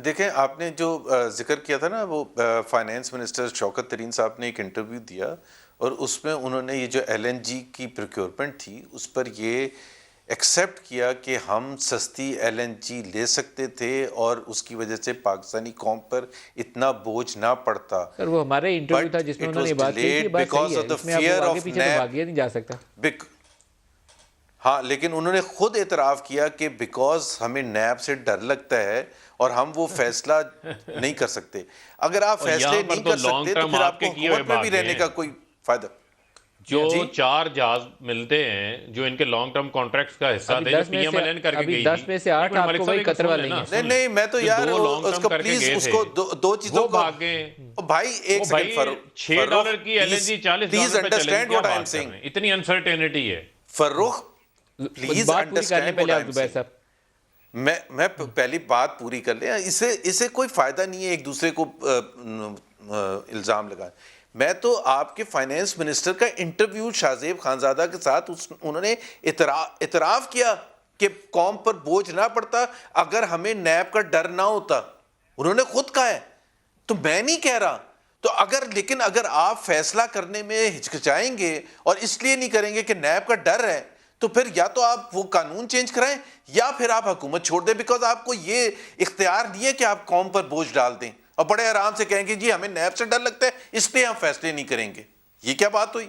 دیکھیں آپ نے جو ذکر کیا تھا نا وہ فائنانس منسٹر شوکت ترین صاحب نے ایک انٹرویو دیا اور اس میں انہوں نے یہ جو ایل این جی کی پروکیورمنٹ تھی اس پر یہ ایکسیپٹ کیا کہ ہم سستی ایل این جی لے سکتے تھے اور اس کی وجہ سے پاکستانی قوم پر اتنا بوجھ نہ پڑتا. سر وہ ہمارے انٹرویو تھا جس میں انہوں نے بات کی کہ بات صحیح ہے, اس میں آپ آگے پیچھے تو بھاگیا نہیں جا سکتا. ہاں لیکن انہوں نے خود اعتراف کیا کہ بیکاز ہمیں نیب سے ڈر لگتا ہے اور ہم وہ فیصلہ نہیں کر سکتے. اگر آپ فیصلے نہیں کر سکتے تو پھر آپ کو حکومت میں بھی رہنے کا کوئی فائدہ. جو 4 جہاز ملتے ہیں جو ان کے لانگ ٹرم کانٹریکٹس کا حصہ تھے جو پی ایم ایل این کر کے گئی تھی, 10 میں سے 8 آپ کو وہی قطر والے ہیں. نہیں میں تو یار اس کو پلیز اس کو دو چیزوں وہ کو بھاگ گئے. بھائی ایک سیکنڈ $6 کی ایل این جی $40 پہ چلے, کیا بات کر رہے ہیں, اتنی انسرٹینٹی ہے. Farrukh please understand what I'm saying. میں پہلی بات پوری کر لیں, اسے کوئی فائدہ نہیں ہے ایک دوسرے کو الزام لگائیں. میں تو آپ کے فائنانس منسٹر کا انٹرویو شاہزیب خانزادہ کے ساتھ انہوں نے اعتراف کیا کہ قوم پر بوجھ نہ پڑتا اگر ہمیں نیب کا ڈر نہ ہوتا. انہوں نے خود کہا ہے, تو میں نہیں کہہ رہا. تو لیکن اگر آپ فیصلہ کرنے میں ہچکچائیں گے اور اس لیے نہیں کریں گے کہ نیب کا ڈر ہے تو پھر یا تو آپ وہ قانون چینج کرائیں یا پھر آپ حکومت چھوڑ دیں, بیکاز آپ کو یہ اختیار نہیں ہے کہ آپ قوم پر بوجھ ڈال دیں اور بڑے آرام سے کہیں گے جی ہمیں نیب سے ڈر لگتا ہے اس لیے ہم فیصلے نہیں کریں گے. یہ کیا بات ہوئی؟